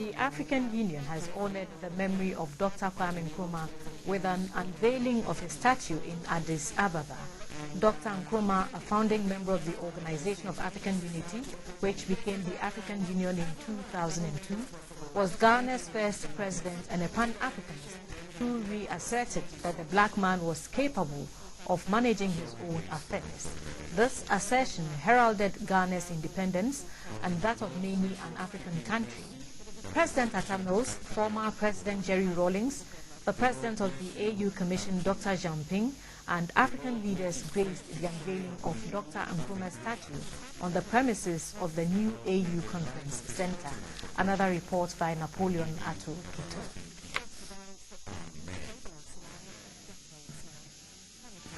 The African Union has honored the memory of Dr. Kwame Nkrumah with an unveiling of his statue in Addis Ababa. Dr. Nkrumah, a founding member of the Organization of African Unity, which became the African Union in 2002, was Ghana's first president and a Pan-Africanist who reasserted that the black man was capable of managing his own affairs. This assertion heralded Ghana's independence and that of many an African country. President Atta Mills, former President Jerry Rawlings, the President of the AU Commission, Dr. Jamping, and African leaders graced the unveiling of Dr. Nkrumah's statue on the premises of the new AU Conference Center. Another report by Napoleon Ato-Kito.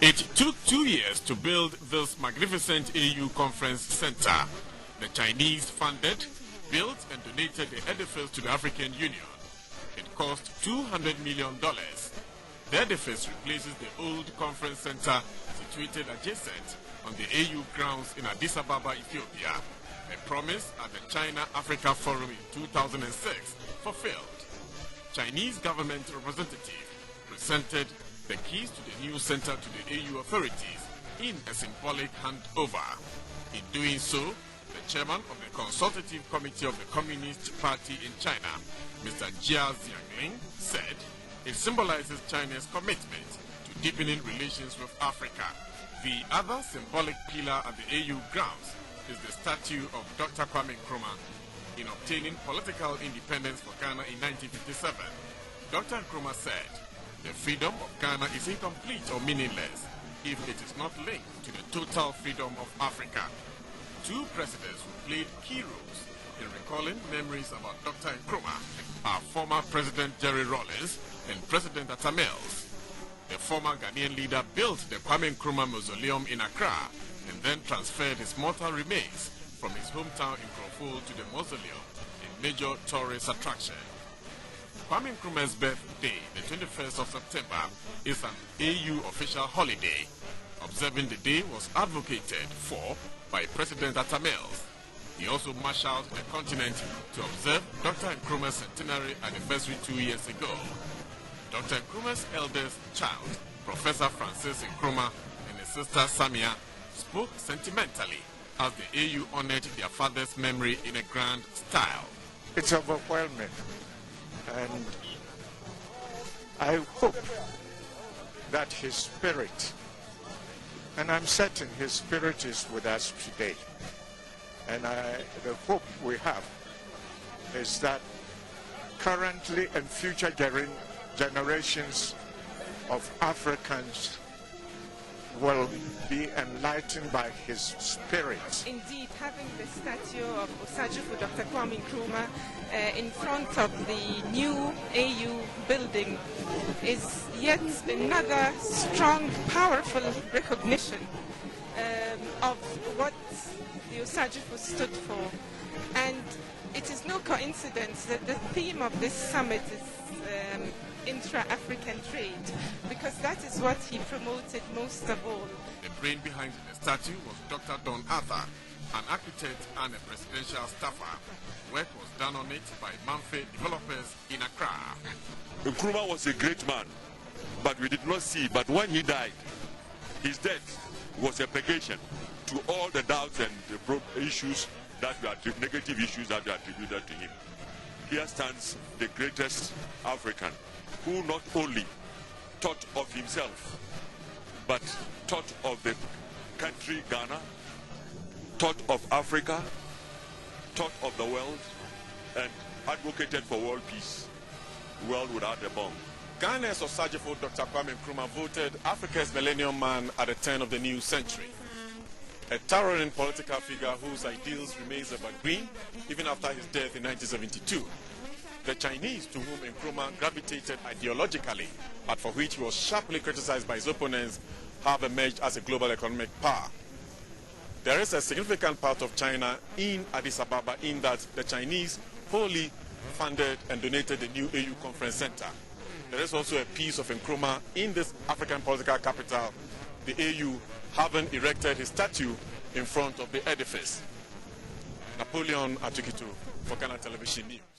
It took 2 years to build this magnificent AU Conference Center. The Chinese funded, built and donated the edifice to the African Union. It cost $200 million. The edifice replaces the old conference center situated adjacent on the AU grounds in Addis Ababa, Ethiopia. A promise at the China-Africa Forum in 2006 fulfilled. Chinese government representative presented the keys to the new center to the AU authorities in a symbolic handover. In doing so, the chairman of the Consultative Committee of the Communist Party in China, Mr. Jia Jiangling, said it symbolizes China's commitment to deepening relations with Africa. The other symbolic pillar at the AU grounds is the statue of Dr. Kwame Nkrumah in obtaining political independence for Ghana in 1957. Dr. Nkrumah said, "The freedom of Ghana is incomplete or meaningless if it is not linked to the total freedom of Africa." Two presidents who played key roles in recalling memories about Dr. Nkrumah are former President Jerry Rawlings and President Atta Mills. The former Ghanaian leader built the Kwame Nkrumah Mausoleum in Accra and then transferred his mortal remains from his hometown in Nkroful to the mausoleum, a major tourist attraction. Kwame Nkrumah's birthday, the 21st of September, is an AU official holiday. Observing the day was advocated for by President Atta Mills. He also marshaled the continent to observe Dr. Nkrumah's centenary anniversary 2 years ago. Dr. Nkrumah's eldest child, Professor Francis Nkrumah, and his sister Samia spoke sentimentally as the AU honored their father's memory in a grand style. It's overwhelming, and I hope that his spirit, and I'm certain his spirit is with us today, and the hope we have is that currently and future generations of Africans will be enlightened by his spirit. Indeed, having the statue of Osagyefo Dr. Kwame Nkrumah in front of the new AU building is yet another strong, powerful recognition of what the Osagyefo stood for. And it is no coincidence that the theme of this summit is intra-African trade, because that is what he promoted most of all. The brain behind the statue was Dr. Don Arthur, an architect and a presidential staffer. Work was done on it by Manfred developers in Accra. Nkrumah was a great man, but we did not see. But when he died, his death was a purgation to all the doubts and the issues that were negative issues that were attributed to him. Here stands the greatest African, who not only thought of himself, but thought of the country Ghana, thought of Africa, thought of the world, and advocated for world peace, world without a bomb. Ghana's Osagyefo Dr. Kwame Nkrumah voted Africa's Millennium Man at the turn of the new century. A towering political figure whose ideals remains evergreen even after his death in 1972. The Chinese, to whom Nkrumah gravitated ideologically, but for which he was sharply criticized by his opponents, have emerged as a global economic power. There is a significant part of China in Addis Ababa in that the Chinese wholly funded and donated the new AU Conference Center. There is also a piece of Nkrumah in this African political capital, the AU, having erected his statue in front of the edifice. Napoleon Ato-Kito for Ghana Television News.